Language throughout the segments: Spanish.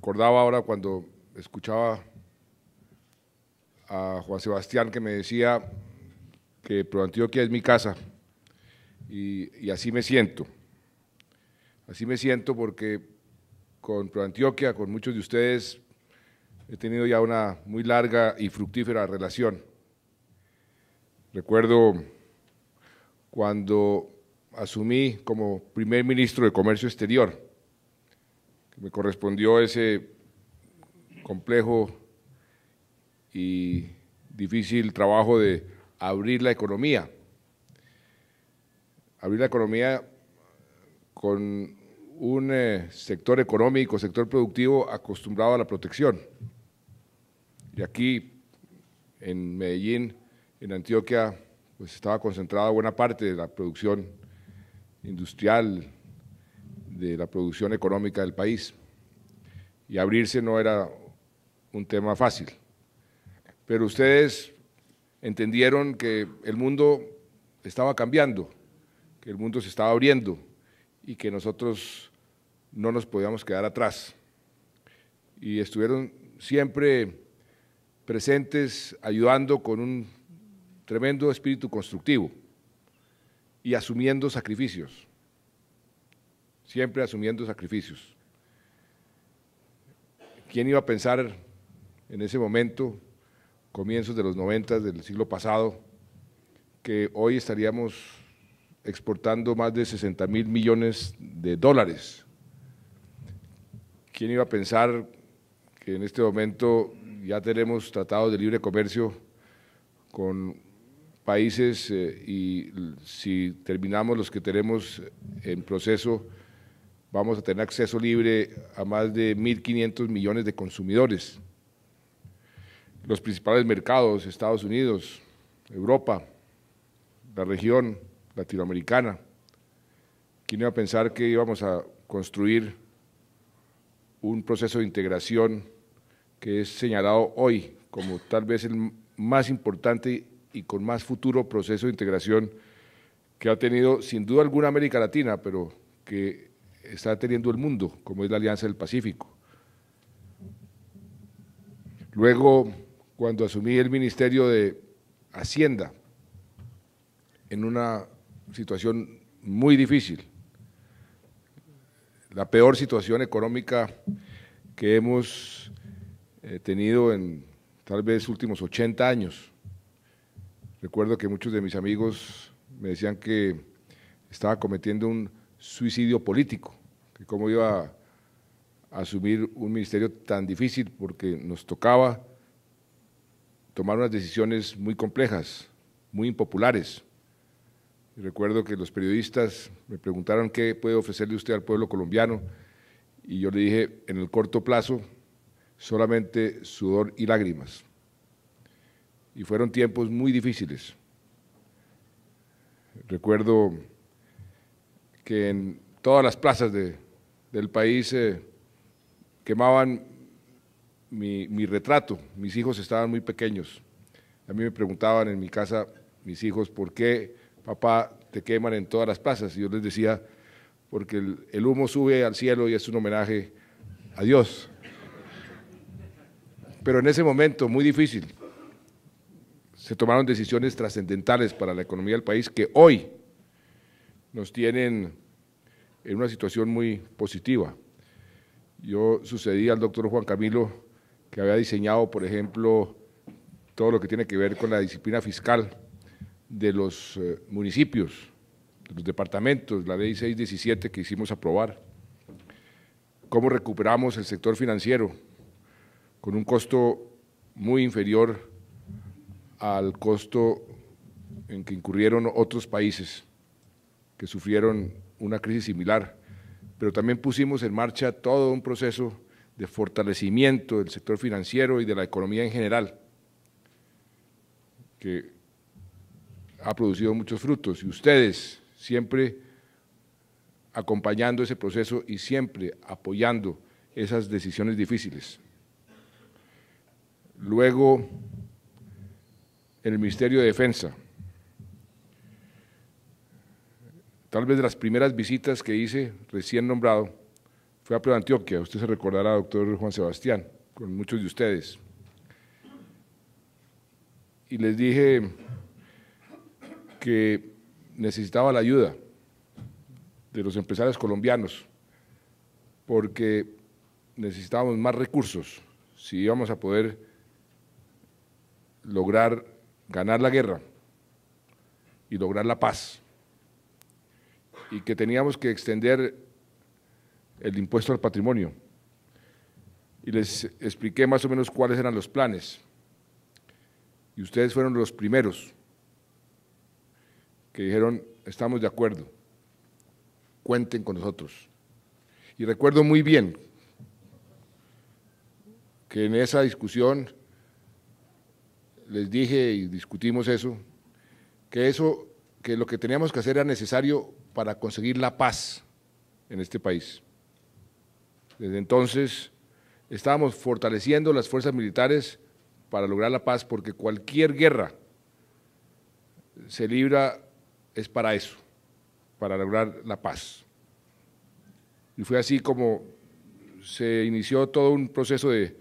recordaba ahora cuando escuchaba a Juan Sebastián que me decía que ProAntioquia es mi casa y así me siento. Así me siento porque con ProAntioquia, con muchos de ustedes, he tenido ya una muy larga y fructífera relación. Recuerdo cuando asumí como primer ministro de Comercio Exterior, que me correspondió ese complejo y difícil trabajo de abrir la economía con un sector económico, sector productivo acostumbrado a la protección. Y aquí en Medellín, en Antioquia, pues estaba concentrada buena parte de la producción industrial, de la producción económica del país. Y abrirse no era un tema fácil. Pero ustedes entendieron que el mundo estaba cambiando, que el mundo se estaba abriendo y que nosotros no nos podíamos quedar atrás. Y estuvieron siempre presentes, ayudando con un tremendo espíritu constructivo y asumiendo sacrificios, siempre asumiendo sacrificios. ¿Quién iba a pensar en ese momento, comienzos de los 90 del siglo pasado, que hoy estaríamos exportando más de 60.000 millones de dólares? ¿Quién iba a pensar que en este momento ya tenemos tratados de libre comercio con países y si terminamos los que tenemos en proceso, vamos a tener acceso libre a más de 1.500 millones de consumidores? Los principales mercados, Estados Unidos, Europa, la región latinoamericana. ¿Quién iba a pensar que íbamos a construir un proceso de integración que es señalado hoy como tal vez el más importante y con más futuro proceso de integración que ha tenido sin duda alguna América Latina, pero que está teniendo el mundo, como es la Alianza del Pacífico? Luego, cuando asumí el Ministerio de Hacienda, en una situación muy difícil, la peor situación económica que hemos tenido en tal vez últimos 80 años. Recuerdo que muchos de mis amigos me decían que estaba cometiendo un suicidio político, que cómo iba a asumir un ministerio tan difícil porque nos tocaba tomar unas decisiones muy complejas, muy impopulares. Y recuerdo que los periodistas me preguntaron qué puede ofrecerle usted al pueblo colombiano y yo le dije, en el corto plazo, solamente sudor y lágrimas. Y fueron tiempos muy difíciles. Recuerdo que en todas las plazas del país quemaban mi retrato. Mis hijos estaban muy pequeños. A mí me preguntaban en mi casa mis hijos, ¿por qué, papá, te queman en todas las plazas? Y yo les decía, porque el humo sube al cielo y es un homenaje a Dios. Pero en ese momento muy difícil se tomaron decisiones trascendentales para la economía del país que hoy nos tienen en una situación muy positiva. Yo sucedí al doctor Juan Camilo, que había diseñado, por ejemplo, todo lo que tiene que ver con la disciplina fiscal de los municipios, de los departamentos, la ley 617 que hicimos aprobar. Cómo recuperamos el sector financiero con un costo muy inferior al costo en que incurrieron otros países que sufrieron una crisis similar, pero también pusimos en marcha todo un proceso de fortalecimiento del sector financiero y de la economía en general, que ha producido muchos frutos, y ustedes siempre acompañando ese proceso y siempre apoyando esas decisiones difíciles. Luego, en el Ministerio de Defensa, tal vez de las primeras visitas que hice recién nombrado fue a Prueba Antioquia, usted se recordará, doctor Juan Sebastián, con muchos de ustedes. Y les dije que necesitaba la ayuda de los empresarios colombianos, porque necesitábamos más recursos si íbamos a poder lograr ganar la guerra y lograr la paz, y que teníamos que extender el impuesto al patrimonio. Y les expliqué más o menos cuáles eran los planes, y ustedes fueron los primeros que dijeron: estamos de acuerdo, cuenten con nosotros. Y recuerdo muy bien que en esa discusión les dije y discutimos eso, que lo que teníamos que hacer era necesario para conseguir la paz en este país. Desde entonces estábamos fortaleciendo las fuerzas militares para lograr la paz, porque cualquier guerra se libra es para eso, para lograr la paz. Y fue así como se inició todo un proceso de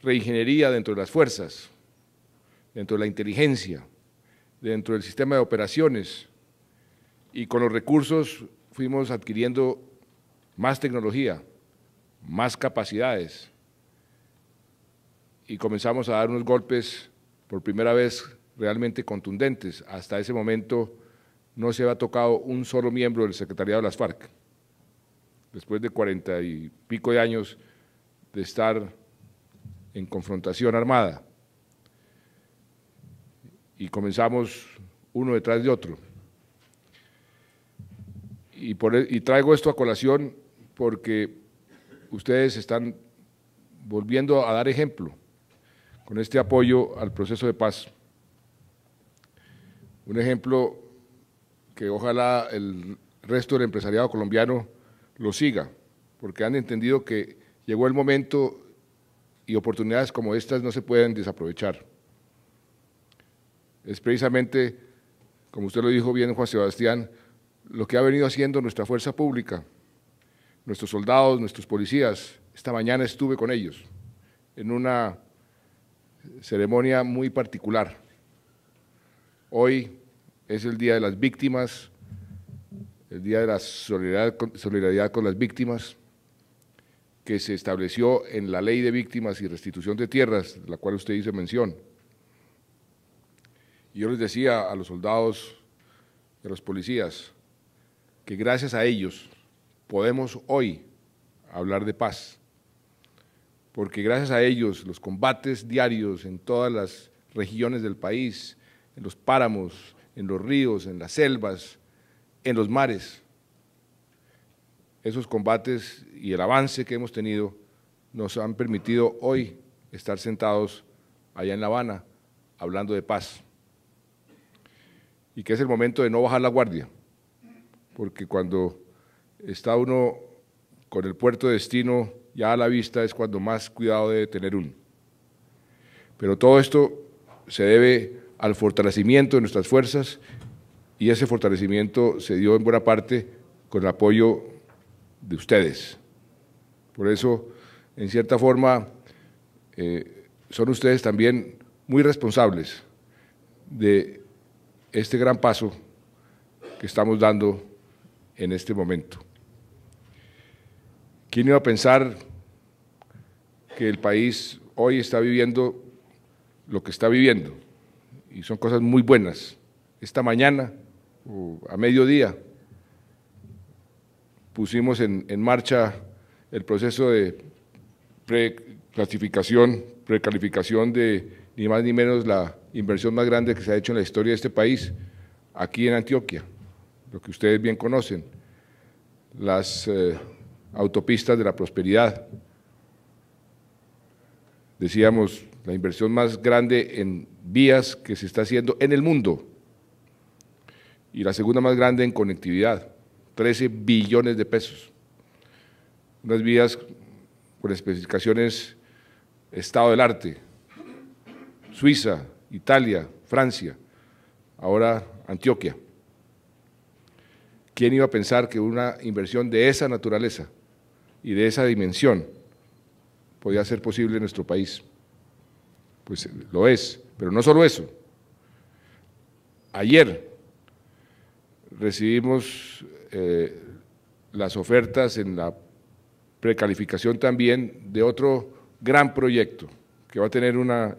reingeniería dentro de las fuerzas, dentro de la inteligencia, dentro del sistema de operaciones, y con los recursos fuimos adquiriendo más tecnología, más capacidades, y comenzamos a dar unos golpes por primera vez realmente contundentes. Hasta ese momento no se había tocado un solo miembro del secretariado de las FARC, después de 40 y pico de años de estar en confrontación armada, y comenzamos uno detrás de otro. Y traigo esto a colación porque ustedes están volviendo a dar ejemplo con este apoyo al proceso de paz. Un ejemplo que ojalá el resto del empresariado colombiano lo siga, porque han entendido que llegó el momento y oportunidades como estas no se pueden desaprovechar. Es precisamente, como usted lo dijo bien, Juan Sebastián, lo que ha venido haciendo nuestra fuerza pública, nuestros soldados, nuestros policías. Esta mañana estuve con ellos en una ceremonia muy particular. Hoy es el Día de las Víctimas, el Día de la solidaridad con las víctimas, que se estableció en la Ley de Víctimas y Restitución de Tierras, de la cual usted hizo mención. Y yo les decía a los soldados y a los policías que gracias a ellos podemos hoy hablar de paz, porque gracias a ellos los combates diarios en todas las regiones del país, en los páramos, en los ríos, en las selvas, en los mares, esos combates y el avance que hemos tenido nos han permitido hoy estar sentados allá en La Habana hablando de paz, y que es el momento de no bajar la guardia, porque cuando está uno con el puerto de destino ya a la vista es cuando más cuidado debe tener uno. Pero todo esto se debe al fortalecimiento de nuestras fuerzas, y ese fortalecimiento se dio en buena parte con el apoyo de ustedes. Por eso, en cierta forma, son ustedes también muy responsables de este gran paso que estamos dando en este momento. ¿Quién iba a pensar que el país hoy está viviendo lo que está viviendo? Y son cosas muy buenas. Esta mañana, o a mediodía, pusimos en marcha el proceso de precalificación de ni más ni menos la inversión más grande que se ha hecho en la historia de este país, aquí en Antioquia, lo que ustedes bien conocen, las autopistas de la prosperidad. Decíamos, la inversión más grande en vías que se está haciendo en el mundo, y la segunda más grande en conectividad, 13 billones de pesos. Unas vías con especificaciones estado del arte, Suiza, Italia, Francia, ahora Antioquia. ¿Quién iba a pensar que una inversión de esa naturaleza y de esa dimensión podía ser posible en nuestro país. Pues lo es, pero no solo eso. Ayer recibimos las ofertas en la precalificación también de otro gran proyecto que va a tener una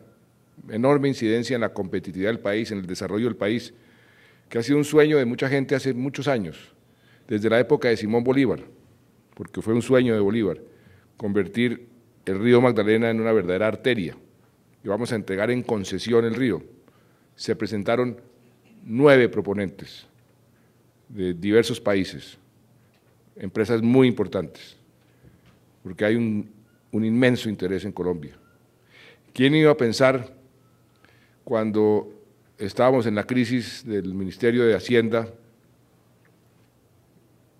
enorme incidencia en la competitividad del país, en el desarrollo del país, que ha sido un sueño de mucha gente hace muchos años, desde la época de Simón Bolívar, porque fue un sueño de Bolívar, convertir el río Magdalena en una verdadera arteria, y vamos a entregar en concesión el río. Se presentaron 9 proponentes de diversos países, empresas muy importantes, porque hay un inmenso interés en Colombia. ¿Quién iba a pensar cuando estábamos en la crisis del Ministerio de Hacienda,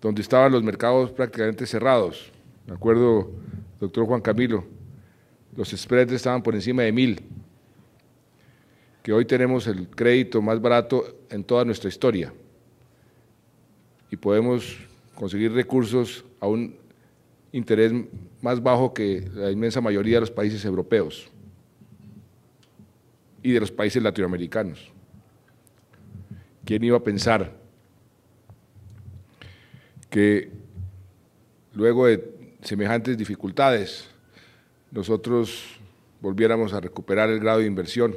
donde estaban los mercados prácticamente cerrados? Me acuerdo, doctor Juan Camilo, los spreads estaban por encima de 1000, que hoy tenemos el crédito más barato en toda nuestra historia y podemos conseguir recursos a un interés más bajo que la inmensa mayoría de los países europeos y de los países latinoamericanos. ¿Quién iba a pensar que luego de semejantes dificultades nosotros volviéramos a recuperar el grado de inversión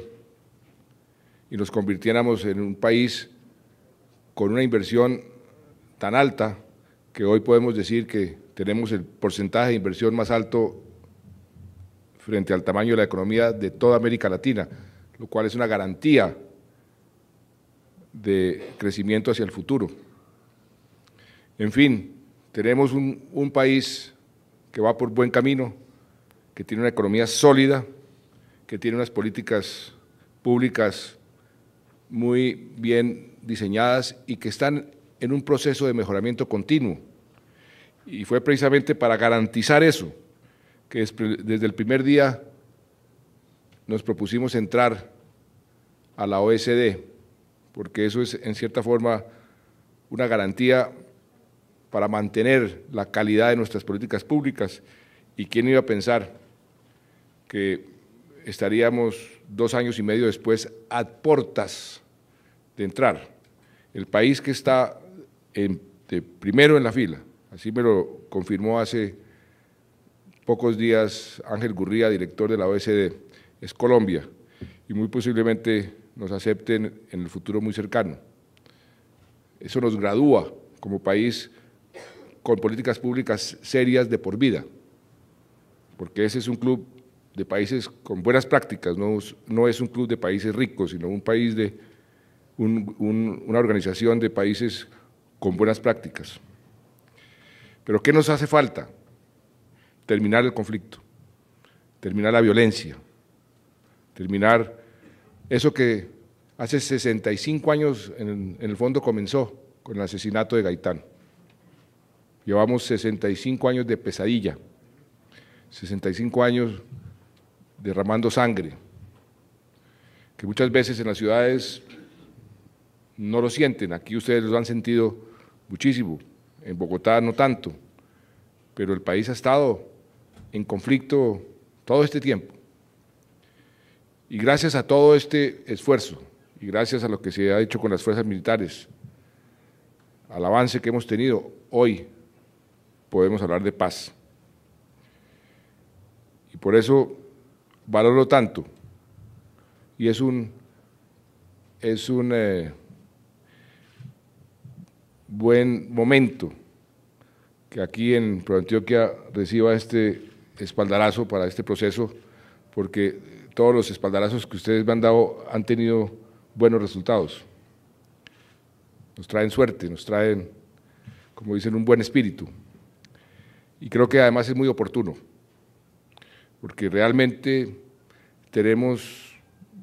y nos convirtiéramos en un país con una inversión tan alta que hoy podemos decir que tenemos el porcentaje de inversión más alto frente al tamaño de la economía de toda América Latina, lo cual es una garantía de crecimiento hacia el futuro? En fin, tenemos un país que va por buen camino, que tiene una economía sólida, que tiene unas políticas públicas muy bien diseñadas y que están en un proceso de mejoramiento continuo. Y fue precisamente para garantizar eso que desde el primer día nos propusimos entrar a la OECD, porque eso es en cierta forma una garantía para mantener la calidad de nuestras políticas públicas. ¿Y quién iba a pensar que estaríamos 2 años y medio después a puertas de entrar? El país que está primero en la fila, así me lo confirmó hace pocos días Ángel Gurría, director de la OECD, es Colombia, y muy posiblemente nos acepten en el futuro muy cercano. Eso nos gradúa como país con políticas públicas serias de por vida, porque ese es un club de países con buenas prácticas, no es un club de países ricos, sino un país una organización de países con buenas prácticas. Pero ¿qué nos hace falta? Terminar el conflicto, terminar la violencia, terminar eso que hace 65 años en el fondo comenzó con el asesinato de Gaitán. Llevamos 65 años de pesadilla, 65 años derramando sangre, que muchas veces en las ciudades no lo sienten. Aquí ustedes lo han sentido muchísimo, en Bogotá no tanto, pero el país ha estado en conflicto todo este tiempo. Y gracias a todo este esfuerzo, y gracias a lo que se ha hecho con las fuerzas militares, al avance que hemos tenido, hoy podemos hablar de paz. Y por eso valoro tanto, y es un buen momento que aquí en ProAntioquia reciba este espaldarazo para este proceso, porque todos los espaldarazos que ustedes me han dado han tenido buenos resultados. Nos traen suerte, nos traen, como dicen, un buen espíritu. Y creo que además es muy oportuno, porque realmente tenemos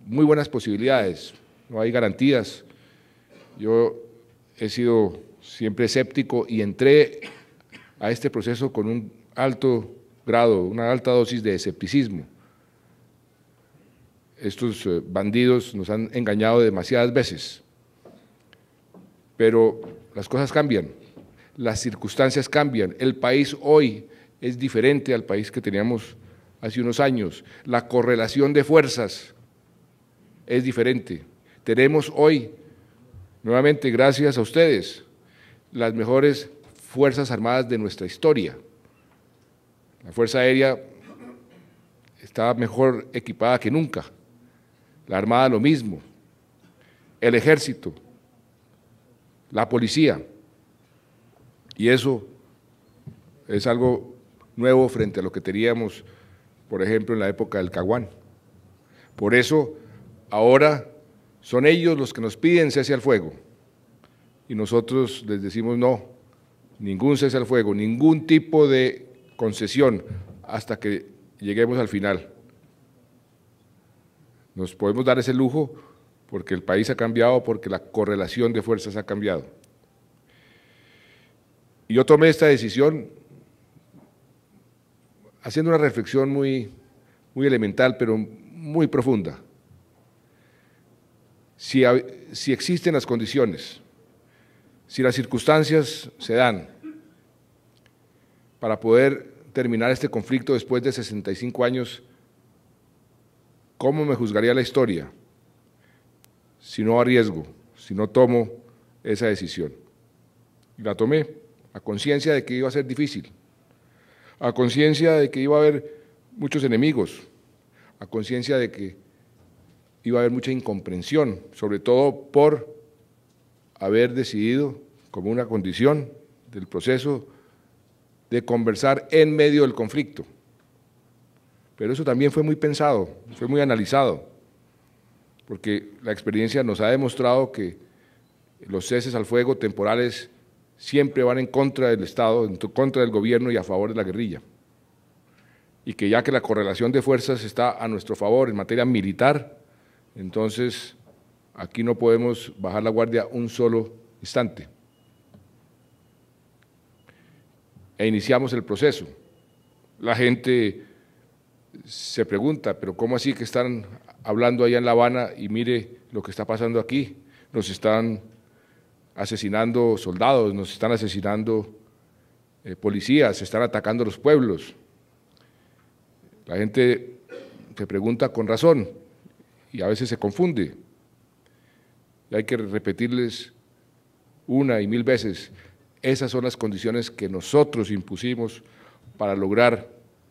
muy buenas posibilidades, no hay garantías. Yo he sido siempre escéptico y entré a este proceso con un alto grado, una alta dosis de escepticismo. Estos bandidos nos han engañado demasiadas veces, pero las cosas cambian, las circunstancias cambian. El país hoy es diferente al país que teníamos hace unos años. La correlación de fuerzas es diferente. Tenemos hoy, nuevamente gracias a ustedes, las mejores Fuerzas Armadas de nuestra historia. La Fuerza Aérea está mejor equipada que nunca, la Armada lo mismo, el Ejército, la Policía, y eso es algo nuevo frente a lo que teníamos, por ejemplo, en la época del Caguán. Por eso, ahora son ellos los que nos piden cese al fuego, y nosotros les decimos no, ningún cese al fuego, ningún tipo de concesión hasta que lleguemos al final. Nos podemos dar ese lujo porque el país ha cambiado, porque la correlación de fuerzas ha cambiado. Y yo tomé esta decisión haciendo una reflexión muy elemental, pero muy profunda. Si existen las condiciones, si las circunstancias se dan para poder terminar este conflicto después de 65 años, ¿cómo me juzgaría la historia si no arriesgo, si no tomo esa decisión? Y la tomé a conciencia de que iba a ser difícil, a conciencia de que iba a haber muchos enemigos, a conciencia de que iba a haber mucha incomprensión, sobre todo por haber decidido como una condición del proceso de conversar en medio del conflicto. Pero eso también fue muy pensado, fue muy analizado, porque la experiencia nos ha demostrado que los ceses al fuego temporales siempre van en contra del Estado, en contra del gobierno y a favor de la guerrilla. Y que ya que la correlación de fuerzas está a nuestro favor en materia militar, entonces aquí no podemos bajar la guardia un solo instante. E iniciamos el proceso. La gente se pregunta, pero ¿cómo así que están hablando allá en La Habana y mire lo que está pasando aquí? Nos están asesinando soldados, nos están asesinando policías, se están atacando los pueblos. La gente se pregunta con razón y a veces se confunde. Y hay que repetirles una y mil veces, esas son las condiciones que nosotros impusimos para lograr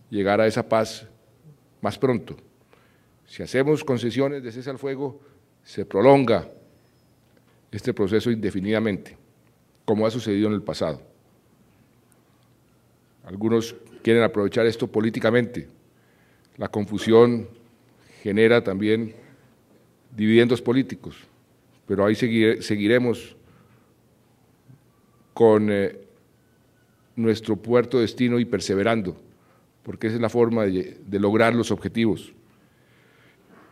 llegar a esa paz más pronto. Si hacemos concesiones de cese al fuego, se prolonga este proceso indefinidamente, como ha sucedido en el pasado. Algunos quieren aprovechar esto políticamente. La confusión genera también dividendos políticos, pero ahí seguiremos con nuestro puerto destino y perseverando, porque esa es la forma de lograr los objetivos.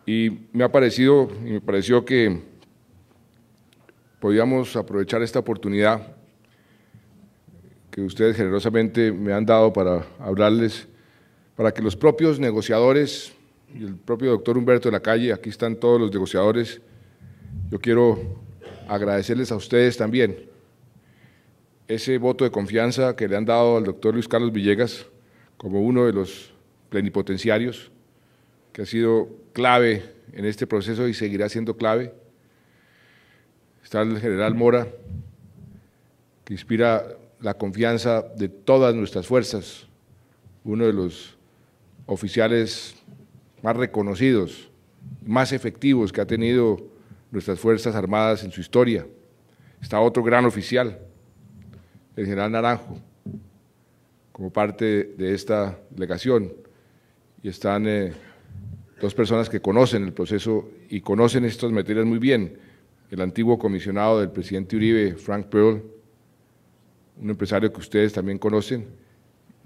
Y me pareció que podíamos aprovechar esta oportunidad que ustedes generosamente me han dado para hablarles, para que los propios negociadores y el propio doctor Humberto de la Calle, aquí están todos los negociadores, yo quiero agradecerles a ustedes también ese voto de confianza que le han dado al doctor Luis Carlos Villegas como uno de los plenipotenciarios, que ha sido clave en este proceso y seguirá siendo clave. Está el general Mora, que inspira la confianza de todas nuestras fuerzas, uno de los oficiales más reconocidos, más efectivos que ha tenido nuestras Fuerzas Armadas en su historia. Está otro gran oficial, el general Naranjo, como parte de esta delegación, y están dos personas que conocen el proceso y conocen estas materias muy bien, el antiguo comisionado del presidente Uribe, Frank Pearl, un empresario que ustedes también conocen,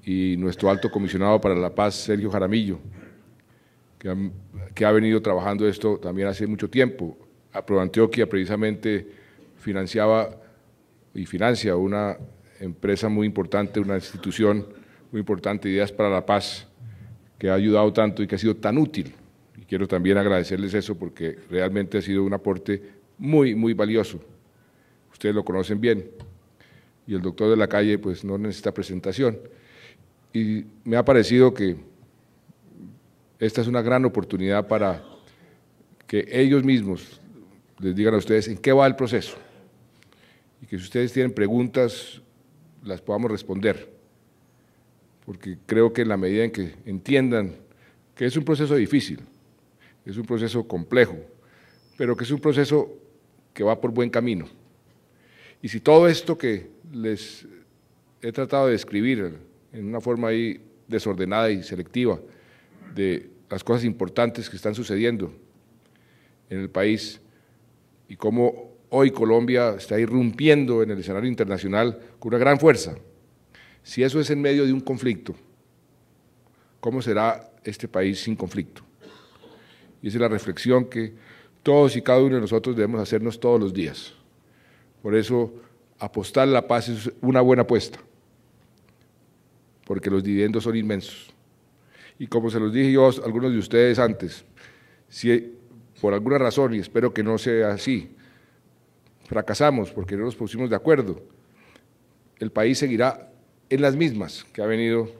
y nuestro alto comisionado para la paz, Sergio Jaramillo, que ha venido trabajando esto también hace mucho tiempo. ProAntioquia precisamente financiaba y financia una empresa muy importante, una institución muy importante, Ideas para la Paz, que ha ayudado tanto y que ha sido tan útil. Y quiero también agradecerles eso porque realmente ha sido un aporte muy valioso. Ustedes lo conocen bien y el doctor de la Calle pues no necesita presentación. y me ha parecido que esta es una gran oportunidad para que ellos mismos les digan a ustedes en qué va el proceso y que si ustedes tienen preguntas las podamos responder, porque creo que en la medida en que entiendan que es un proceso difícil, es un proceso complejo, pero que es un proceso que va por buen camino. Y si todo esto que les he tratado de describir en una forma ahí desordenada y selectiva de las cosas importantes que están sucediendo en el país y cómo hoy Colombia está irrumpiendo en el escenario internacional con una gran fuerza, si eso es en medio de un conflicto, ¿cómo será este país sin conflicto? Y esa es la reflexión que todos y cada uno de nosotros debemos hacernos todos los días. Por eso, apostar a la paz es una buena apuesta, porque los dividendos son inmensos. Y como se los dije yo a algunos de ustedes antes, si por alguna razón, y espero que no sea así, fracasamos porque no nos pusimos de acuerdo, el país seguirá en las mismas que ha venido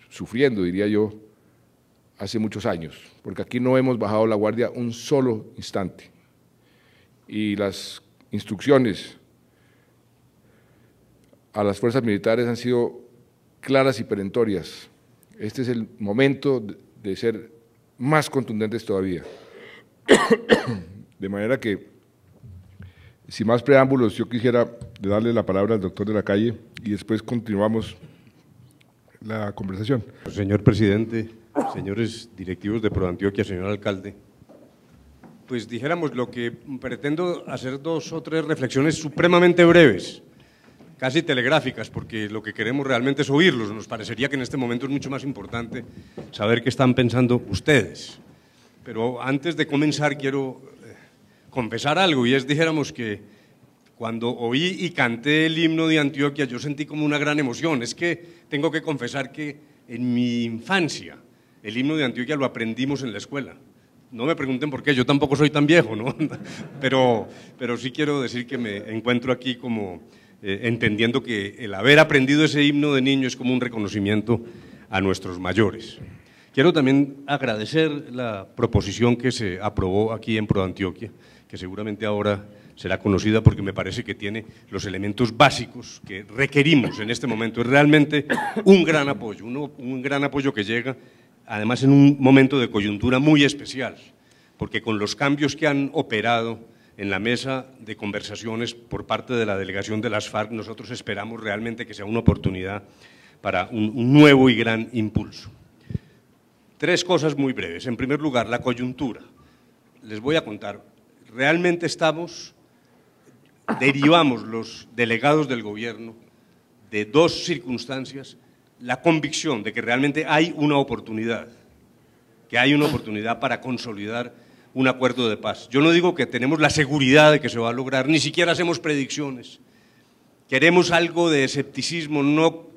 sufriendo, diría yo, hace muchos años, porque aquí no hemos bajado la guardia un solo instante. Y las instrucciones a las fuerzas militares han sido claras y perentorias. Este es el momento de ser más contundentes todavía. De manera que, sin más preámbulos, yo quisiera darle la palabra al doctor de la Calle y después continuamos la conversación. Señor presidente, señores directivos de ProAntioquia, señor alcalde, pues dijéramos lo que pretendo hacer 2 o 3 reflexiones supremamente breves, casi telegráficas, porque lo que queremos realmente es oírlos. Nos parecería que en este momento es mucho más importante saber qué están pensando ustedes. Pero antes de comenzar quiero confesar algo, y es, dijéramos que cuando oí y canté el himno de Antioquia yo sentí como una gran emoción. Es que tengo que confesar que en mi infancia el himno de Antioquia lo aprendimos en la escuela. No me pregunten por qué, yo tampoco soy tan viejo, ¿no? Pero sí quiero decir que me encuentro aquí como entendiendo que el haber aprendido ese himno de niño es como un reconocimiento a nuestros mayores. Quiero también agradecer la proposición que se aprobó aquí en ProAntioquia, que seguramente ahora será conocida porque me parece que tiene los elementos básicos que requerimos en este momento. Es realmente un gran apoyo, un gran apoyo que llega además en un momento de coyuntura muy especial, porque con los cambios que han operado en la mesa de conversaciones por parte de la delegación de las FARC, nosotros esperamos realmente que sea una oportunidad para un nuevo y gran impulso. 3 cosas muy breves. En primer lugar, la coyuntura. Les voy a contar, realmente derivamos los delegados del gobierno de 2 circunstancias, la convicción de que realmente hay una oportunidad, para consolidar un acuerdo de paz. Yo no digo que tenemos la seguridad de que se va a lograr, ni siquiera hacemos predicciones. Queremos algo de escepticismo, no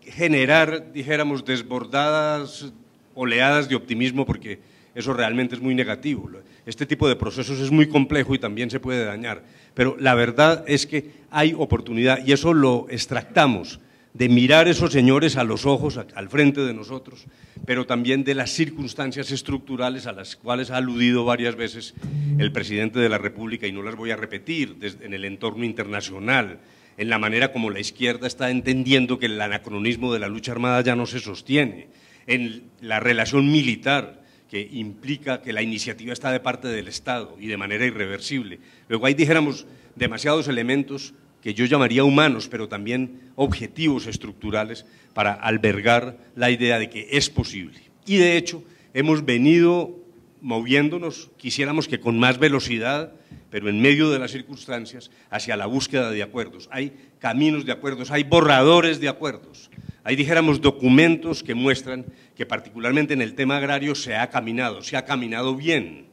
generar, dijéramos, desbordadas oleadas de optimismo, porque eso realmente es muy negativo. Este tipo de procesos es muy complejo y también se puede dañar, pero la verdad es que hay oportunidad y eso lo extractamos de mirar a esos señores a los ojos, al frente de nosotros, pero también de las circunstancias estructurales a las cuales ha aludido varias veces el presidente de la República, y no las voy a repetir, en el entorno internacional, en la manera como la izquierda está entendiendo que el anacronismo de la lucha armada ya no se sostiene, en la relación militar, que implica que la iniciativa está de parte del Estado y de manera irreversible. Luego hay, dijéramos, demasiados elementos que yo llamaría humanos, pero también objetivos estructurales para albergar la idea de que es posible. Y de hecho hemos venido moviéndonos, quisiéramos que con más velocidad, pero en medio de las circunstancias, hacia la búsqueda de acuerdos. Hay caminos de acuerdos, hay borradores de acuerdos, hay, dijéramos, documentos que muestran que particularmente en el tema agrario se ha caminado bien,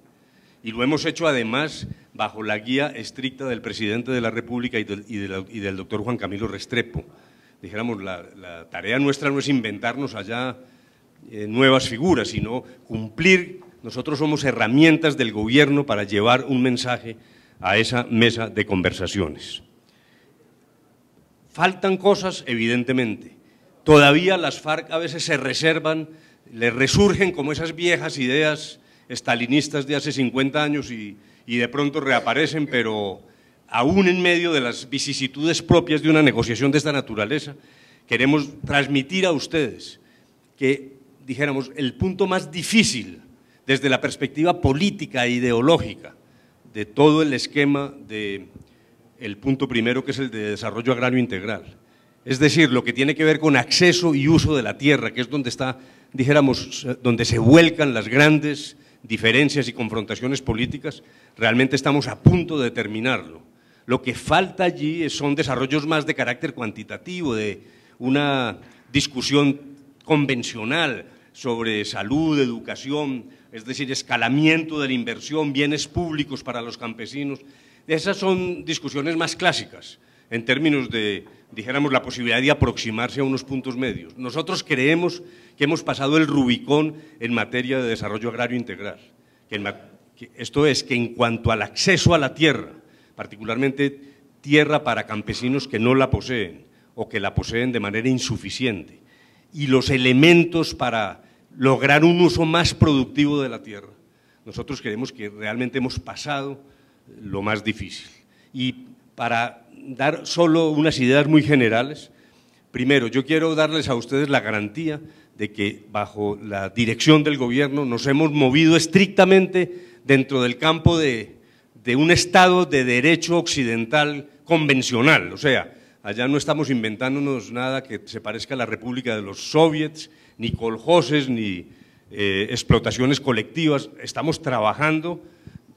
y lo hemos hecho además bajo la guía estricta del presidente de la República y del doctor Juan Camilo Restrepo. Dijéramos, la tarea nuestra no es inventarnos allá nuevas figuras, sino cumplir. Nosotros somos herramientas del gobierno para llevar un mensaje a esa mesa de conversaciones. Faltan cosas, evidentemente, Todavía las FARC a veces se reservan, les resurgen como esas viejas ideas estalinistas de hace 50 años y de pronto reaparecen, pero aún en medio de las vicisitudes propias de una negociación de esta naturaleza, queremos transmitir a ustedes que, dijéramos, el punto más difícil desde la perspectiva política e ideológica de todo el esquema del punto primero, que es el de desarrollo agrario integral, es decir, lo que tiene que ver con acceso y uso de la tierra, que es donde está, dijéramos, donde se vuelcan las grandes diferencias y confrontaciones políticas, realmente estamos a punto de terminarlo. Lo que falta allí son desarrollos más de carácter cuantitativo, de una discusión convencional sobre salud, educación, es decir, escalamiento de la inversión, bienes públicos para los campesinos. Esas son discusiones más clásicas, en términos de, dijéramos, la posibilidad de aproximarse a unos puntos medios. Nosotros creemos que hemos pasado el Rubicón en materia de desarrollo agrario integral. Esto es, que en cuanto al acceso a la tierra, particularmente tierra para campesinos que no la poseen o que la poseen de manera insuficiente, y los elementos para lograr un uso más productivo de la tierra, nosotros creemos que realmente hemos pasado lo más difícil. Y para dar solo unas ideas muy generales, primero, yo quiero darles a ustedes la garantía de que bajo la dirección del gobierno nos hemos movido estrictamente dentro del campo de un Estado de derecho occidental convencional, o sea, allá no estamos inventándonos nada que se parezca a la República de los Soviets, ni coljoses, ni explotaciones colectivas. Estamos trabajando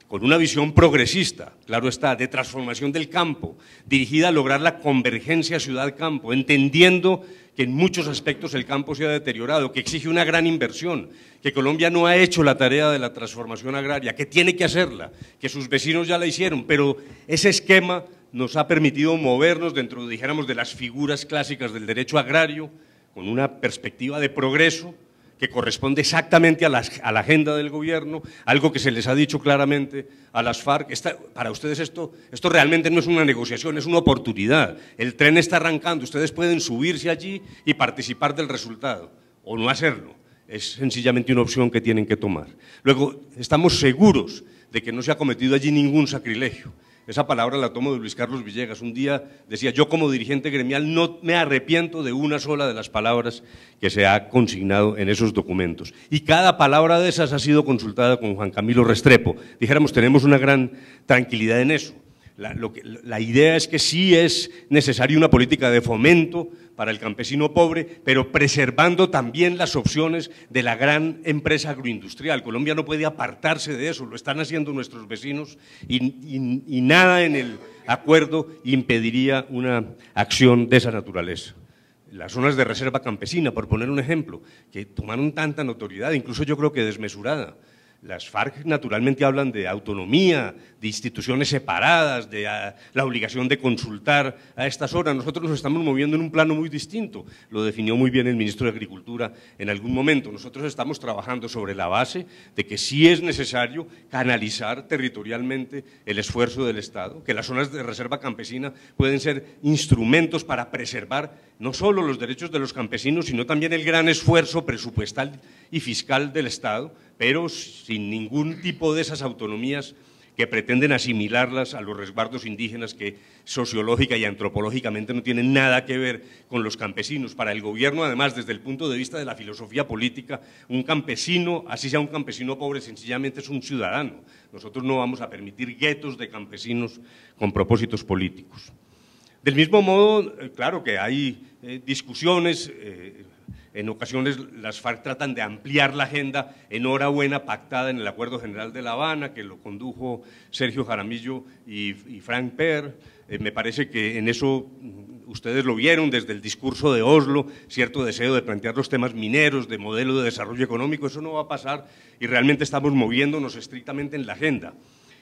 con una visión progresista, claro está, de transformación del campo, dirigida a lograr la convergencia ciudad-campo, entendiendo que en muchos aspectos el campo se ha deteriorado, que exige una gran inversión, que Colombia no ha hecho la tarea de la transformación agraria, que tiene que hacerla, que sus vecinos ya la hicieron, pero ese esquema nos ha permitido movernos dentro, dijéramos, de las figuras clásicas del derecho agrario, con una perspectiva de progreso que corresponde exactamente a la agenda del gobierno, algo que se les ha dicho claramente a las FARC. Para ustedes esto realmente no es una negociación, es una oportunidad. El tren está arrancando, ustedes pueden subirse allí y participar del resultado, o no hacerlo. Es sencillamente una opción que tienen que tomar. Luego, estamos seguros de que no se ha cometido allí ningún sacrilegio. Esa palabra la tomo de Luis Carlos Villegas. Un día decía, yo como dirigente gremial no me arrepiento de una sola de las palabras que se ha consignado en esos documentos. Y cada palabra de esas ha sido consultada con Juan Camilo Restrepo. Dijéramos, tenemos una gran tranquilidad en eso. La idea es que sí es necesaria una política de fomento para el campesino pobre, pero preservando también las opciones de la gran empresa agroindustrial. Colombia no puede apartarse de eso, lo están haciendo nuestros vecinos y nada en el acuerdo impediría una acción de esa naturaleza. Las zonas de reserva campesina, por poner un ejemplo, que tomaron tanta notoriedad, incluso yo creo que desmesurada. Las FARC naturalmente hablan de autonomía, de instituciones separadas, de la obligación de consultar a estas horas. Nosotros nos estamos moviendo en un plano muy distinto, lo definió muy bien el ministro de Agricultura en algún momento. Nosotros estamos trabajando sobre la base de que sí es necesario canalizar territorialmente el esfuerzo del Estado, que las zonas de reserva campesina pueden ser instrumentos para preservar no solo los derechos de los campesinos, sino también el gran esfuerzo presupuestal y fiscal del Estado, pero sin ningún tipo de esas autonomías que pretenden asimilarlas a los resguardos indígenas que sociológica y antropológicamente no tienen nada que ver con los campesinos. Para el gobierno, además, desde el punto de vista de la filosofía política, un campesino, así sea un campesino pobre, sencillamente es un ciudadano. Nosotros no vamos a permitir guetos de campesinos con propósitos políticos. Del mismo modo, claro que hay discusiones, en ocasiones las FARC tratan de ampliar la agenda, enhorabuena, pactada en el Acuerdo General de La Habana, que lo condujo Sergio Jaramillo y Frank Per. Me parece que en eso ustedes lo vieron desde el discurso de Oslo, cierto deseo de plantear los temas mineros, de modelo de desarrollo económico, eso no va a pasar y realmente estamos moviéndonos estrictamente en la agenda,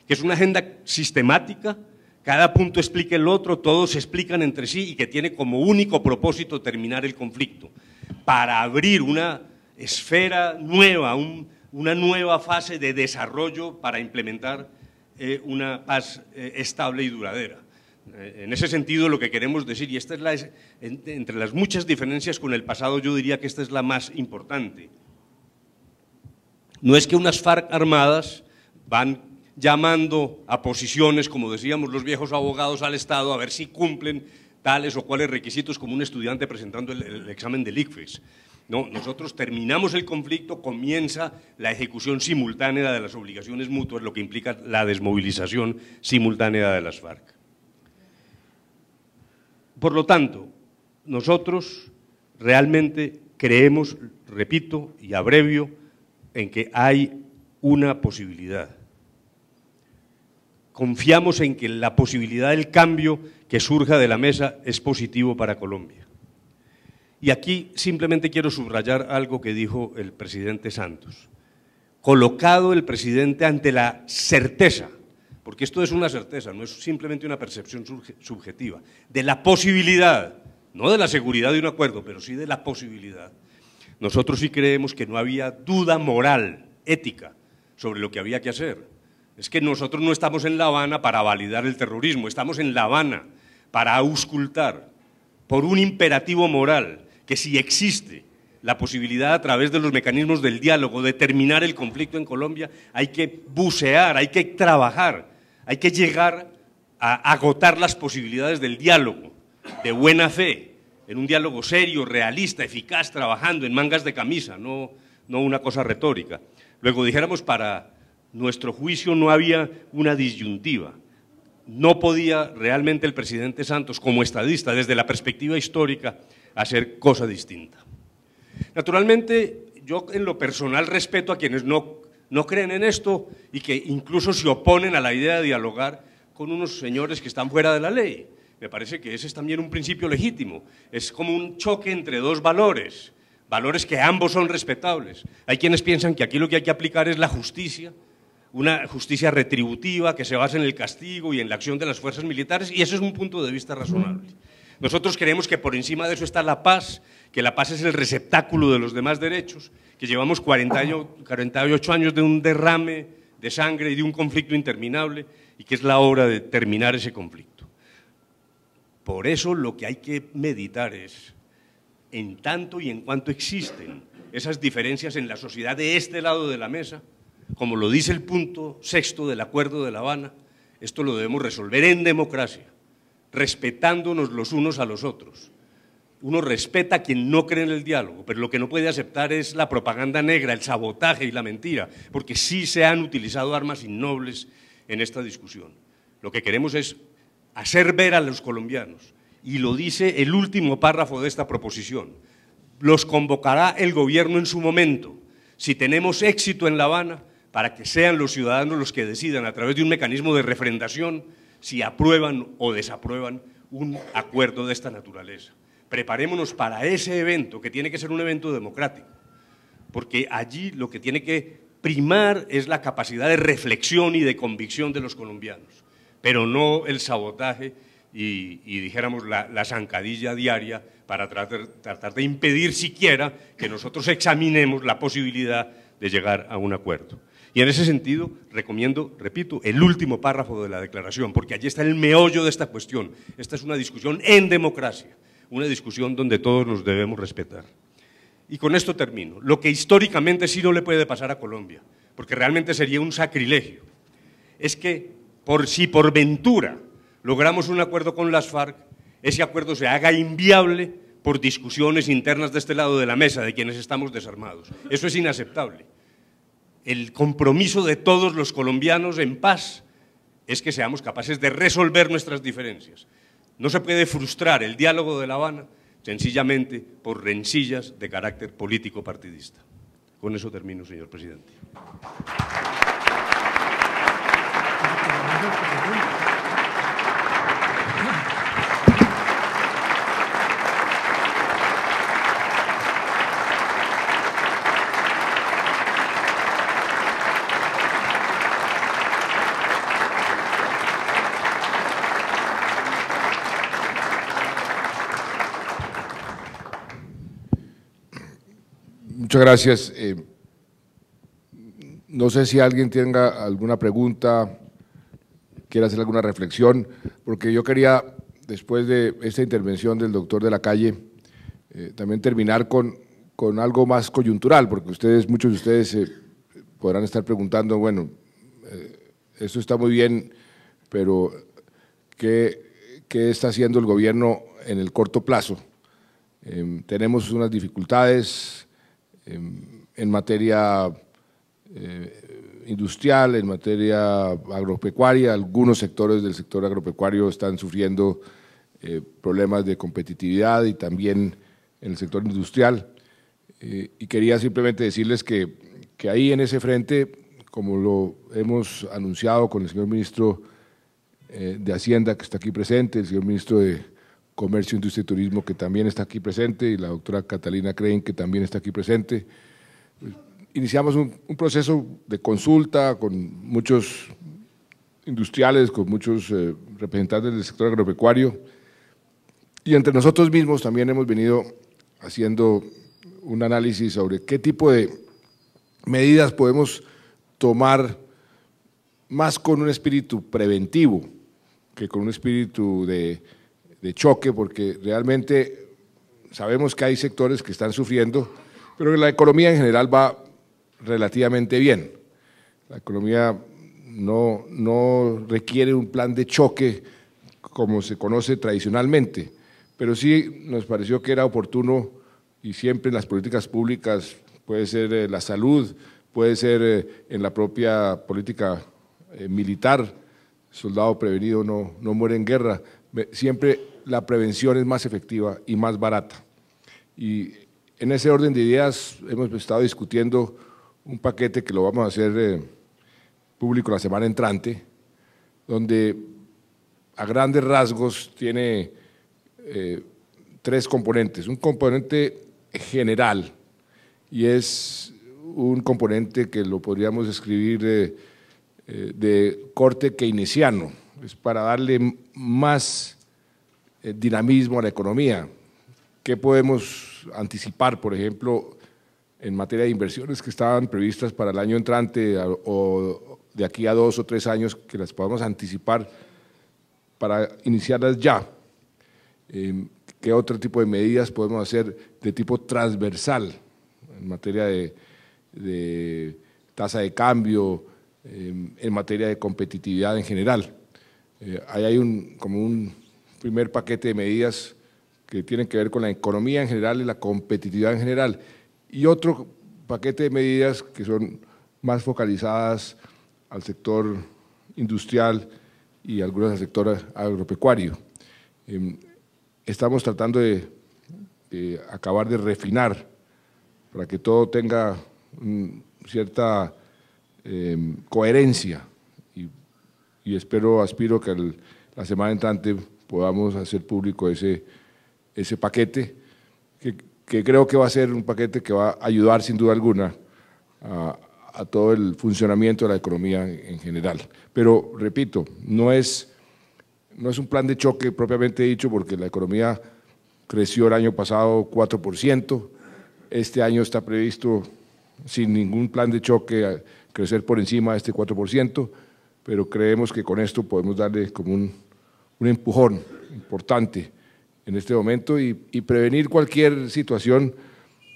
que es una agenda sistemática. Cada punto explica el otro, todos se explican entre sí y que tiene como único propósito terminar el conflicto, para abrir una esfera nueva, una nueva fase de desarrollo para implementar una paz estable y duradera. En ese sentido, lo que queremos decir, y esta es entre las muchas diferencias con el pasado, yo diría que esta es la más importante. No es que unas FARC armadas van llamando a posiciones, como decíamos los viejos abogados, al Estado a ver si cumplen tales o cuales requisitos, como un estudiante presentando el examen del ICFES. No, nosotros terminamos el conflicto, comienza la ejecución simultánea de las obligaciones mutuas, lo que implica la desmovilización simultánea de las FARC. Por lo tanto, nosotros realmente creemos, repito y abrevio, en que hay una posibilidad. Confiamos en que la posibilidad del cambio que surja de la mesa es positivo para Colombia. Y aquí simplemente quiero subrayar algo que dijo el presidente Santos. Colocado el presidente ante la certeza, porque esto es una certeza, no es simplemente una percepción subjetiva, de la posibilidad, no de la seguridad de un acuerdo, pero sí de la posibilidad. Nosotros sí creemos que no había duda moral, ética, sobre lo que había que hacer. Es que nosotros no estamos en La Habana para validar el terrorismo, estamos en La Habana para auscultar por un imperativo moral que si existe la posibilidad a través de los mecanismos del diálogo de terminar el conflicto en Colombia, hay que bucear, hay que trabajar, hay que llegar a agotar las posibilidades del diálogo, de buena fe, en un diálogo serio, realista, eficaz, trabajando en mangas de camisa, no una cosa retórica. Luego dijéramos, para nuestro juicio no había una disyuntiva. No podía realmente el presidente Santos, como estadista, desde la perspectiva histórica, hacer cosa distinta. Naturalmente, yo en lo personal respeto a quienes no creen en esto y que incluso se oponen a la idea de dialogar con unos señores que están fuera de la ley. Me parece que ese es también un principio legítimo. Es como un choque entre dos valores, valores que ambos son respetables. Hay quienes piensan que aquí lo que hay que aplicar es la justicia, una justicia retributiva que se basa en el castigo y en la acción de las fuerzas militares, y eso es un punto de vista razonable. Nosotros creemos que por encima de eso está la paz, que la paz es el receptáculo de los demás derechos, que llevamos 48 años de un derrame de sangre y de un conflicto interminable, y que es la hora de terminar ese conflicto. Por eso lo que hay que meditar es, en tanto y en cuanto existen esas diferencias en la sociedad de este lado de la mesa, como lo dice el punto 6º del Acuerdo de La Habana, esto lo debemos resolver en democracia, respetándonos los unos a los otros. Uno respeta a quien no cree en el diálogo, pero lo que no puede aceptar es la propaganda negra, el sabotaje y la mentira, porque sí se han utilizado armas innobles en esta discusión. Lo que queremos es hacer ver a los colombianos, y lo dice el último párrafo de esta proposición, los convocará el gobierno en su momento, si tenemos éxito en La Habana, para que sean los ciudadanos los que decidan a través de un mecanismo de refrendación si aprueban o desaprueban un acuerdo de esta naturaleza. Preparémonos para ese evento, que tiene que ser un evento democrático, porque allí lo que tiene que primar es la capacidad de reflexión y de convicción de los colombianos, pero no el sabotaje y dijéramos la zancadilla diaria para tratar de impedir siquiera que nosotros examinemos la posibilidad de llegar a un acuerdo. Y en ese sentido recomiendo, repito, el último párrafo de la declaración, porque allí está el meollo de esta cuestión. Esta es una discusión en democracia, una discusión donde todos nos debemos respetar. Y con esto termino. Lo que históricamente sí no le puede pasar a Colombia, porque realmente sería un sacrilegio, es que si por ventura logramos un acuerdo con las FARC, ese acuerdo se haga inviable por discusiones internas de este lado de la mesa, de quienes estamos desarmados. Eso es inaceptable. El compromiso de todos los colombianos en paz es que seamos capaces de resolver nuestras diferencias. No se puede frustrar el diálogo de La Habana sencillamente por rencillas de carácter político partidista. Con eso termino, señor presidente. Muchas gracias. No sé si alguien tenga alguna pregunta quiere hacer alguna reflexión, porque yo quería, después de esta intervención del doctor de la Calle, también terminar con algo más coyuntural, porque muchos de ustedes podrán estar preguntando, bueno, esto está muy bien, pero ¿qué está haciendo el gobierno en el corto plazo? Tenemos unas dificultades en materia industrial, en materia agropecuaria. Algunos sectores del sector agropecuario están sufriendo problemas de competitividad y también en el sector industrial. Y quería simplemente decirles que ahí en ese frente, como lo hemos anunciado con el señor ministro de Hacienda, que está aquí presente, el señor ministro de Comercio, Industria y Turismo, que también está aquí presente, y la doctora Catalina Crane, que también está aquí presente. Iniciamos un proceso de consulta con muchos industriales, con muchos representantes del sector agropecuario, y entre nosotros mismos también hemos venido haciendo un análisis sobre qué tipo de medidas podemos tomar más con un espíritu preventivo que con un espíritu de choque, porque realmente sabemos que hay sectores que están sufriendo, pero que la economía en general va relativamente bien. La economía no requiere un plan de choque como se conoce tradicionalmente, pero sí nos pareció que era oportuno, y siempre en las políticas públicas, puede ser la salud, puede ser en la propia política militar, soldado prevenido no muere en guerra, siempre la prevención es más efectiva y más barata. Y en ese orden de ideas hemos estado discutiendo un paquete que lo vamos a hacer público la semana entrante, donde a grandes rasgos tiene tres componentes. Un componente general, y es un componente que lo podríamos escribir de corte keynesiano, es para darle más dinamismo a la economía. ¿Qué podemos anticipar, por ejemplo, en materia de inversiones que estaban previstas para el año entrante o de aquí a 2 o 3 años, que las podamos anticipar para iniciarlas ya? ¿Qué otro tipo de medidas podemos hacer de tipo transversal en materia de tasa de cambio, en materia de competitividad en general? Ahí hay como un primer paquete de medidas que tienen que ver con la economía en general y la competitividad en general, y otro paquete de medidas que son más focalizadas al sector industrial y algunas al sector agropecuario. Estamos tratando de acabar de refinar para que todo tenga cierta coherencia, y aspiro que la semana entrante podamos hacer público ese paquete, que creo que va a ser un paquete que va a ayudar sin duda alguna a todo el funcionamiento de la economía en general. Pero, repito, no es un plan de choque propiamente dicho, porque la economía creció el año pasado 4%, este año está previsto sin ningún plan de choque crecer por encima de este 4%, pero creemos que con esto podemos darle como un empujón importante en este momento y prevenir cualquier situación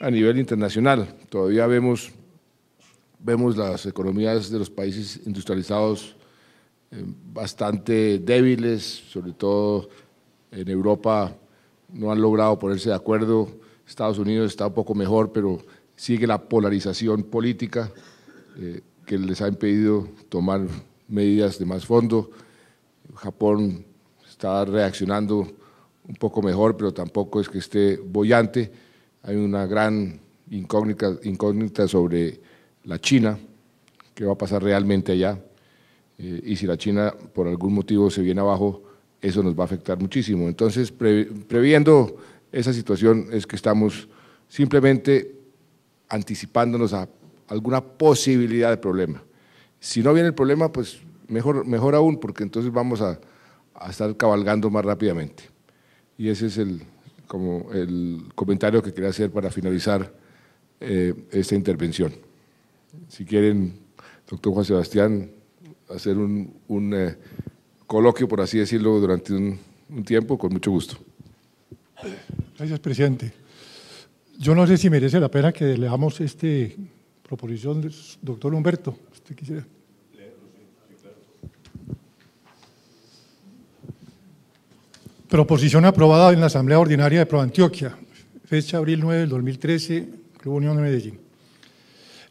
a nivel internacional. Todavía vemos las economías de los países industrializados bastante débiles, sobre todo en Europa no han logrado ponerse de acuerdo. Estados Unidos está un poco mejor, pero sigue la polarización política que les ha impedido tomar medidas de más fondo. Japón está reaccionando un poco mejor, pero tampoco es que esté boyante. Hay una gran incógnita sobre la China, qué va a pasar realmente allá, y si la China por algún motivo se viene abajo, eso nos va a afectar muchísimo. Entonces, previendo esa situación es que estamos simplemente anticipándonos a alguna posibilidad de problema. Si no viene el problema, pues mejor aún, porque entonces vamos a estar cabalgando más rápidamente. Y ese es como el comentario que quería hacer para finalizar esta intervención. Si quieren, doctor Juan Sebastián, hacer un coloquio, por así decirlo, durante un tiempo, con mucho gusto. Gracias, presidente. Yo no sé si merece la pena que leamos esta proposición, doctor Humberto. ¿Usted quisiera? Proposición aprobada en la Asamblea Ordinaria de Proantioquia, fecha abril 9 del 2013, Club Unión de Medellín.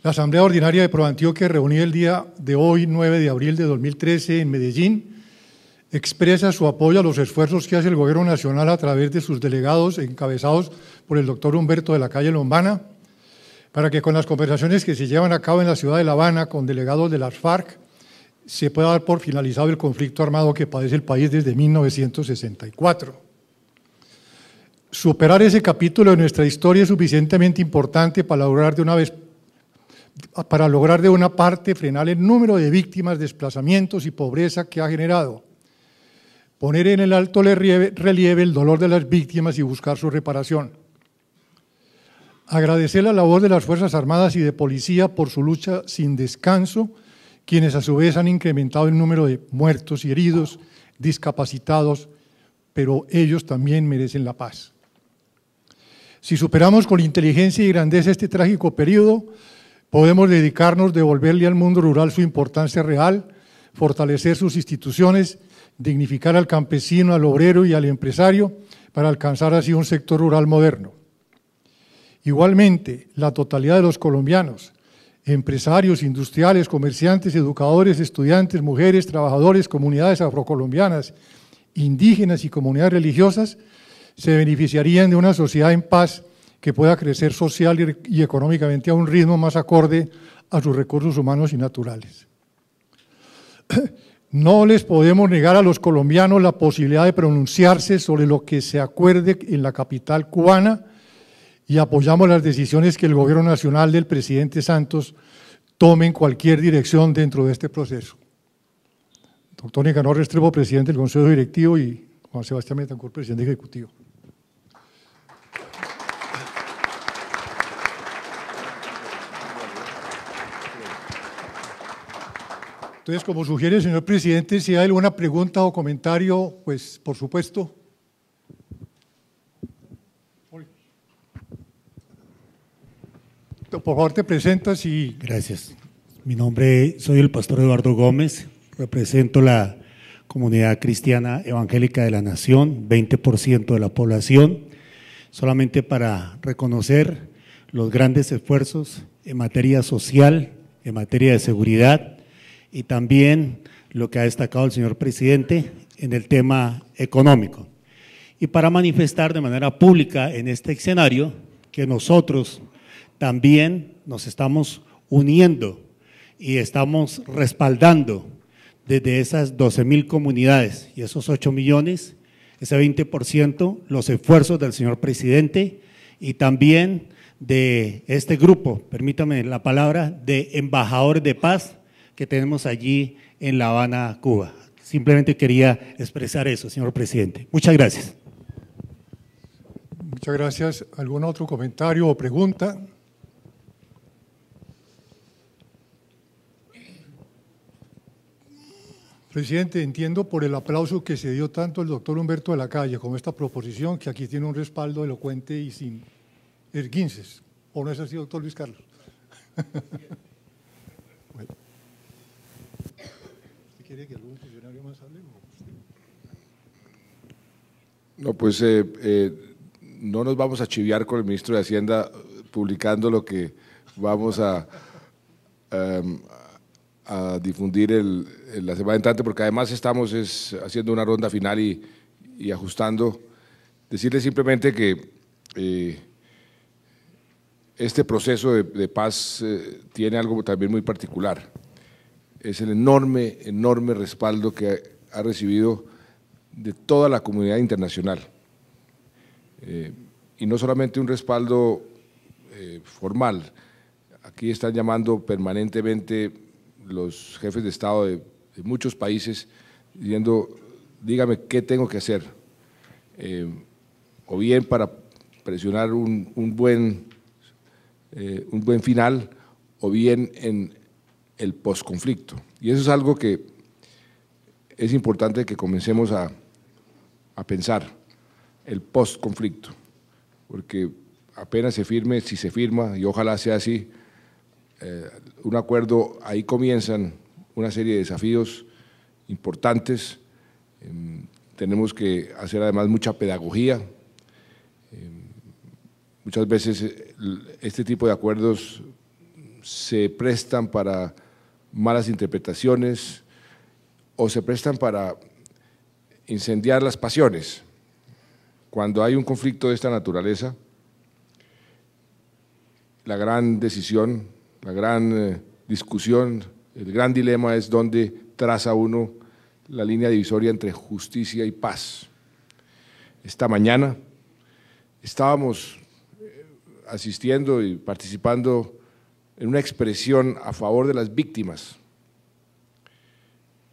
La Asamblea Ordinaria de Proantioquia, reunida el día de hoy, 9 de abril de 2013, en Medellín, expresa su apoyo a los esfuerzos que hace el Gobierno Nacional a través de sus delegados, encabezados por el doctor Humberto de la Calle Lombana, para que con las conversaciones que se llevan a cabo en la ciudad de La Habana con delegados de las FARC, se pueda dar por finalizado el conflicto armado que padece el país desde 1964. Superar ese capítulo de nuestra historia es suficientemente importante para lograr de una parte frenar el número de víctimas, desplazamientos y pobreza que ha generado, poner en el alto relieve el dolor de las víctimas y buscar su reparación. Agradecer la labor de las Fuerzas Armadas y de Policía por su lucha sin descanso, quienes a su vez han incrementado el número de muertos y heridos, discapacitados, pero ellos también merecen la paz. Si superamos con inteligencia y grandeza este trágico periodo, podemos dedicarnos a devolverle al mundo rural su importancia real, fortalecer sus instituciones, dignificar al campesino, al obrero y al empresario para alcanzar así un sector rural moderno. Igualmente, la totalidad de los colombianos, empresarios, industriales, comerciantes, educadores, estudiantes, mujeres, trabajadores, comunidades afrocolombianas, indígenas y comunidades religiosas, se beneficiarían de una sociedad en paz que pueda crecer social y económicamente a un ritmo más acorde a sus recursos humanos y naturales. No les podemos negar a los colombianos la posibilidad de pronunciarse sobre lo que se acuerde en la capital cubana y apoyamos las decisiones que el Gobierno Nacional del presidente Santos tome en cualquier dirección dentro de este proceso. Doctor Nicanor Restrepo, presidente del Consejo Directivo, y Juan Sebastián Betancourt, presidente ejecutivo. Entonces, como sugiere el señor presidente, si hay alguna pregunta o comentario, pues por supuesto. Por favor, te presentas y… Gracias. Soy el pastor Eduardo Gómez, represento la comunidad cristiana evangélica de la nación, 20% de la población, solamente para reconocer los grandes esfuerzos en materia social, en materia de seguridad y también lo que ha destacado el señor presidente en el tema económico. Y para manifestar de manera pública en este escenario que nosotros también nos estamos uniendo y estamos respaldando desde esas 12.000 comunidades y esos 8 millones, ese 20%, los esfuerzos del señor presidente y también de este grupo, permítame la palabra, de embajadores de paz que tenemos allí en La Habana, Cuba. Simplemente quería expresar eso, señor presidente. Muchas gracias. Muchas gracias. ¿Algún otro comentario o pregunta? Presidente, entiendo por el aplauso que se dio tanto el doctor Humberto de la Calle como esta proposición, que aquí tiene un respaldo elocuente y sin esguinces. ¿O no es así, doctor Luis Carlos? Bueno. ¿Usted quiere que algún funcionario más hable? No, pues no nos vamos a chiviar con el ministro de Hacienda publicando lo que vamos a difundir la semana entrante, porque además estamos haciendo una ronda final y ajustando. Decirle simplemente que este proceso de paz tiene algo también muy particular. Es el enorme respaldo que ha recibido de toda la comunidad internacional. Y no solamente un respaldo formal. Aquí están llamando permanentemente los jefes de Estado de muchos países diciendo, dígame qué tengo que hacer, o bien para presionar un buen final, o bien en el posconflicto. Y eso es algo que es importante que comencemos a pensar el post-conflicto, porque apenas se firme, si se firma, y ojalá sea así, un acuerdo, ahí comienzan una serie de desafíos importantes. Tenemos que hacer además mucha pedagogía. Muchas veces este tipo de acuerdos se prestan para malas interpretaciones o se prestan para incendiar las pasiones. Cuando hay un conflicto de esta naturaleza, la gran decisión, la gran discusión, el gran dilema es dónde traza uno la línea divisoria entre justicia y paz. Esta mañana estábamos asistiendo y participando en una expresión a favor de las víctimas.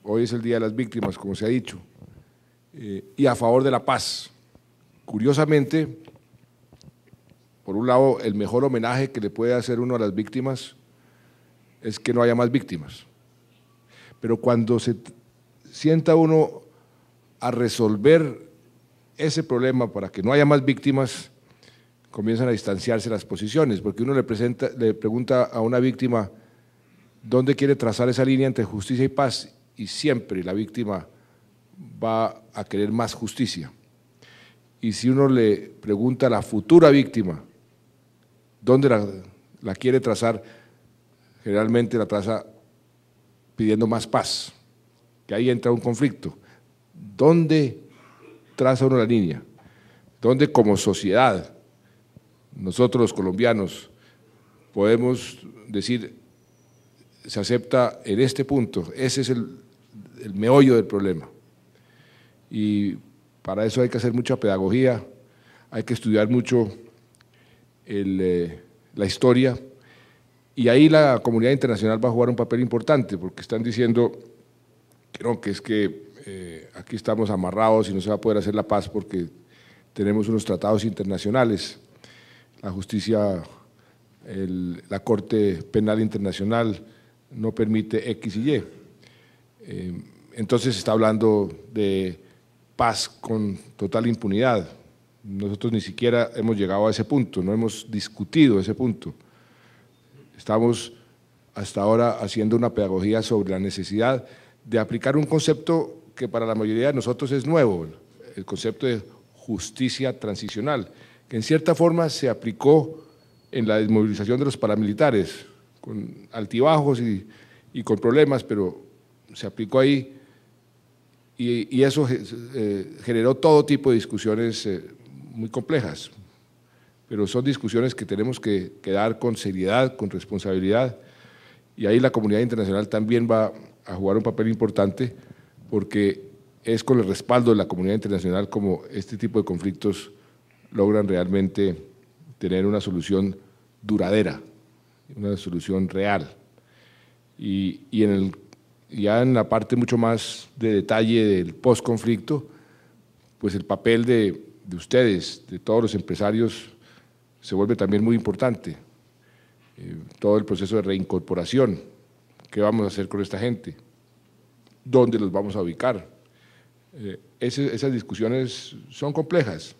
Hoy es el Día de las Víctimas, como se ha dicho, y a favor de la paz. Curiosamente, por un lado, el mejor homenaje que le puede hacer uno a las víctimas es que no haya más víctimas. Pero cuando se sienta uno a resolver ese problema para que no haya más víctimas, comienzan a distanciarse las posiciones, porque uno le pregunta a una víctima dónde quiere trazar esa línea entre justicia y paz, y siempre la víctima va a querer más justicia. Y si uno le pregunta a la futura víctima dónde la quiere trazar, generalmente la traza pidiendo más paz, que ahí entra un conflicto. ¿Dónde traza uno la línea? ¿Dónde como sociedad nosotros los colombianos podemos decir se acepta en este punto? Ese es el meollo del problema. Y para eso hay que hacer mucha pedagogía, hay que estudiar mucho la historia, y ahí la comunidad internacional va a jugar un papel importante, porque están diciendo que no, que es que aquí estamos amarrados y no se va a poder hacer la paz porque tenemos unos tratados internacionales, la justicia, la Corte Penal Internacional no permite X y Y. Entonces se está hablando de paz con total impunidad. Nosotros ni siquiera hemos llegado a ese punto, no hemos discutido ese punto. Estamos hasta ahora haciendo una pedagogía sobre la necesidad de aplicar un concepto que para la mayoría de nosotros es nuevo, el concepto de justicia transicional, que en cierta forma se aplicó en la desmovilización de los paramilitares, con altibajos y con problemas, pero se aplicó ahí y eso generó todo tipo de discusiones muy complejas, pero son discusiones que tenemos que dar con seriedad, con responsabilidad, y ahí la comunidad internacional también va a jugar un papel importante, porque es con el respaldo de la comunidad internacional como este tipo de conflictos logran realmente tener una solución duradera, una solución real. Y ya en la parte mucho más de detalle del postconflicto, pues el papel de ustedes, de todos los empresarios, se vuelve también muy importante. Todo el proceso de reincorporación, ¿qué vamos a hacer con esta gente? ¿Dónde los vamos a ubicar? Esas discusiones son complejas.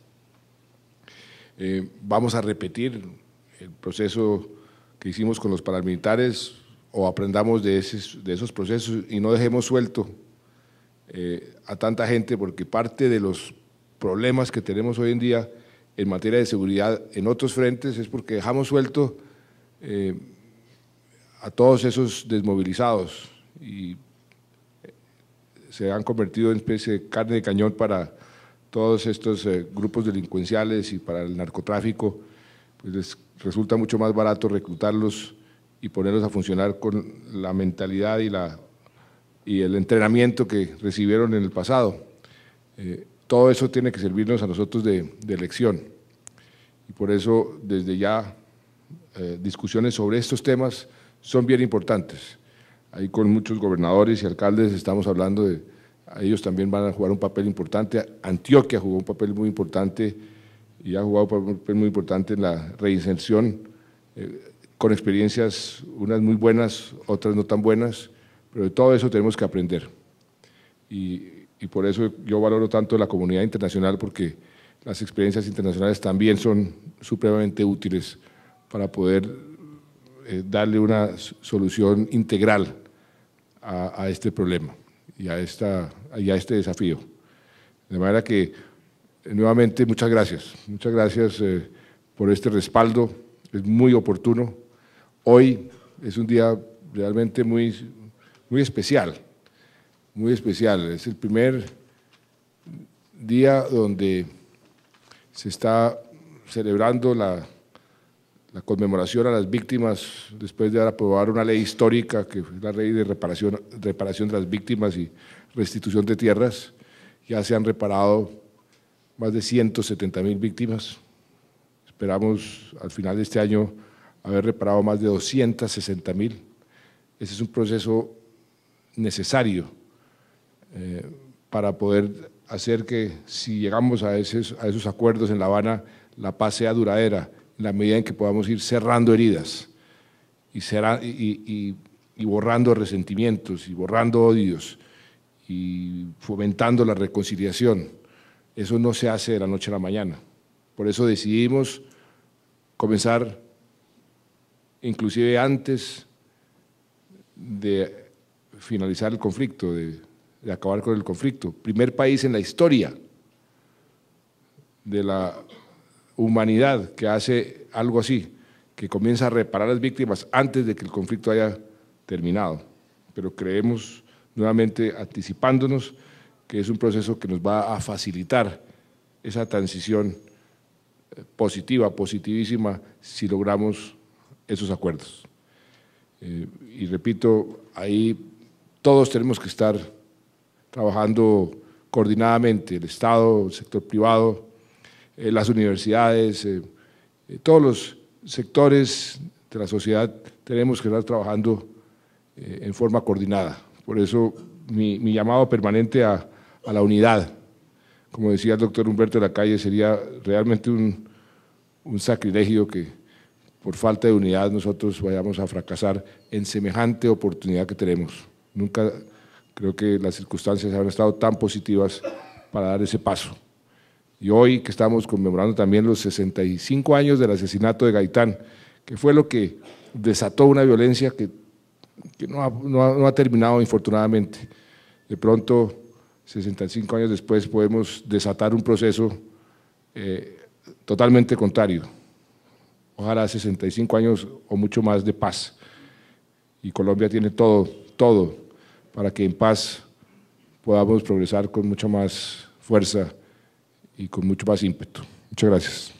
Vamos a repetir el proceso que hicimos con los paramilitares o aprendamos de esos procesos y no dejemos suelto a tanta gente, porque parte de los problemas que tenemos hoy en día en materia de seguridad en otros frentes es porque dejamos suelto a todos esos desmovilizados y se han convertido en especie de carne de cañón para todos estos grupos delincuenciales y para el narcotráfico. Pues les resulta mucho más barato reclutarlos y ponerlos a funcionar con la mentalidad y el entrenamiento que recibieron en el pasado. Todo eso tiene que servirnos a nosotros de lección, y por eso desde ya discusiones sobre estos temas son bien importantes. Ahí con muchos gobernadores y alcaldes estamos hablando ellos también van a jugar un papel importante. Antioquia jugó un papel muy importante y ha jugado un papel muy importante en la reinserción, con experiencias, unas muy buenas, otras no tan buenas, pero de todo eso tenemos que aprender. y por eso yo valoro tanto la comunidad internacional, porque las experiencias internacionales también son supremamente útiles para poder darle una solución integral a este problema y a este desafío. De manera que, nuevamente, muchas gracias por este respaldo, es muy oportuno. Hoy es un día realmente muy especial, es el primer día donde se está celebrando la conmemoración a las víctimas después de aprobar una ley histórica que fue la ley de reparación de las víctimas y restitución de tierras. Ya se han reparado más de 170.000 víctimas. Esperamos al final de este año haber reparado más de 260.000. Ese es un proceso necesario para poder hacer que, si llegamos a esos acuerdos en La Habana, la paz sea duradera, en la medida en que podamos ir cerrando heridas y borrando resentimientos y borrando odios y fomentando la reconciliación. Eso no se hace de la noche a la mañana. Por eso decidimos comenzar, inclusive antes de finalizar el conflicto, de acabar con el conflicto. Primer país en la historia de la humanidad que hace algo así, que comienza a reparar a las víctimas antes de que el conflicto haya terminado. Pero creemos, nuevamente anticipándonos, que es un proceso que nos va a facilitar esa transición positiva, positivísima, si logramos esos acuerdos. Y repito, ahí todos tenemos que estar trabajando coordinadamente, el Estado, el sector privado, las universidades, todos los sectores de la sociedad tenemos que estar trabajando en forma coordinada. Por eso mi llamado permanente a la unidad. Como decía el doctor Humberto de la Calle, sería realmente un sacrilegio que por falta de unidad nosotros vayamos a fracasar en semejante oportunidad que tenemos. Nunca creo que las circunstancias han estado tan positivas para dar ese paso. Y hoy que estamos conmemorando también los 65 años del asesinato de Gaitán, que fue lo que desató una violencia que no ha terminado, infortunadamente. De pronto, 65 años después, podemos desatar un proceso totalmente contrario. Ojalá 65 años o mucho más de paz. Y Colombia tiene todo para que en paz podamos progresar con mucha más fuerza y con mucho más ímpetu. Muchas gracias.